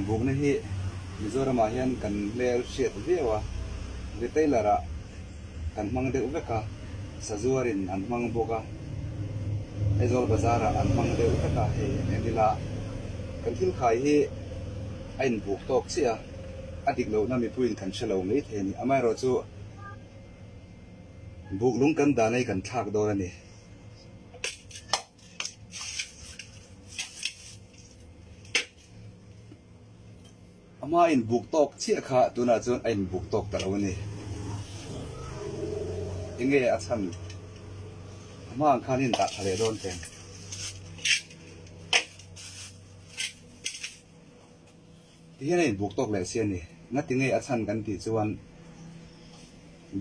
buk na hi Mizoram ah hian kan lel hriat viewa retailer kan hmang deuh veka sazuarin an hmang boka Aizawl bazar an hmang deuh veka he endila kan thil khai hi a in buk tawk chia adik lo na mipuin kan hrelo ngei the ni amai ro chu buk lung kan danai kan thlak dor ani ama in buk tok chia kha tuna chun a in buk tok talo ni enge a chan ama ang khanin ta thale don ten hian in buk tok le sian ni ngatinge a chan kan ti chuan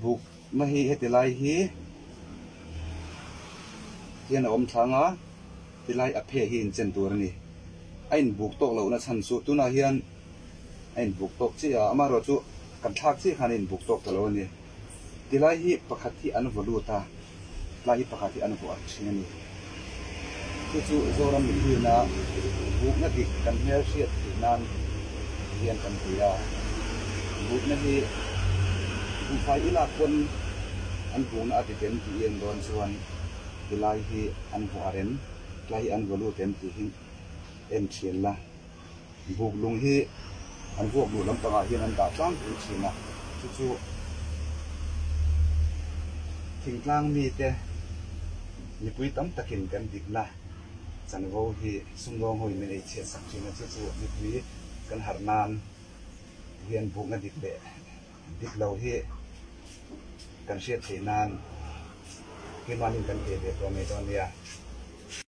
buk na hi hetilai hi hian om thanga tilai a phe hi in chen tur ni a in buk tok lo na chan su tuna hian ein buk tok chi ama ro chu kan thak chi khan in buk tok talo ni tilai hi pakhat hi an volu ta lai hi pakhat hi an vo achhin ni chu zoram mi hi na buk na dik kan her hriat nan hian kan tia buk na hi bu phai ila kon an bun a ti ten ti en don chuan tilai hi an vo aren lai an volu ten ti hin en thian la buk lung hi an vuak lu lam panga hian an da tlang tu china chu thingtlang mi te nipui tam takin kan dikla chanvo hi sumlong hoi me che sak china chu nipui kan harnan hian buk na dik le dik lo hi kan hriat theinan ke manin kan ke de to me don ya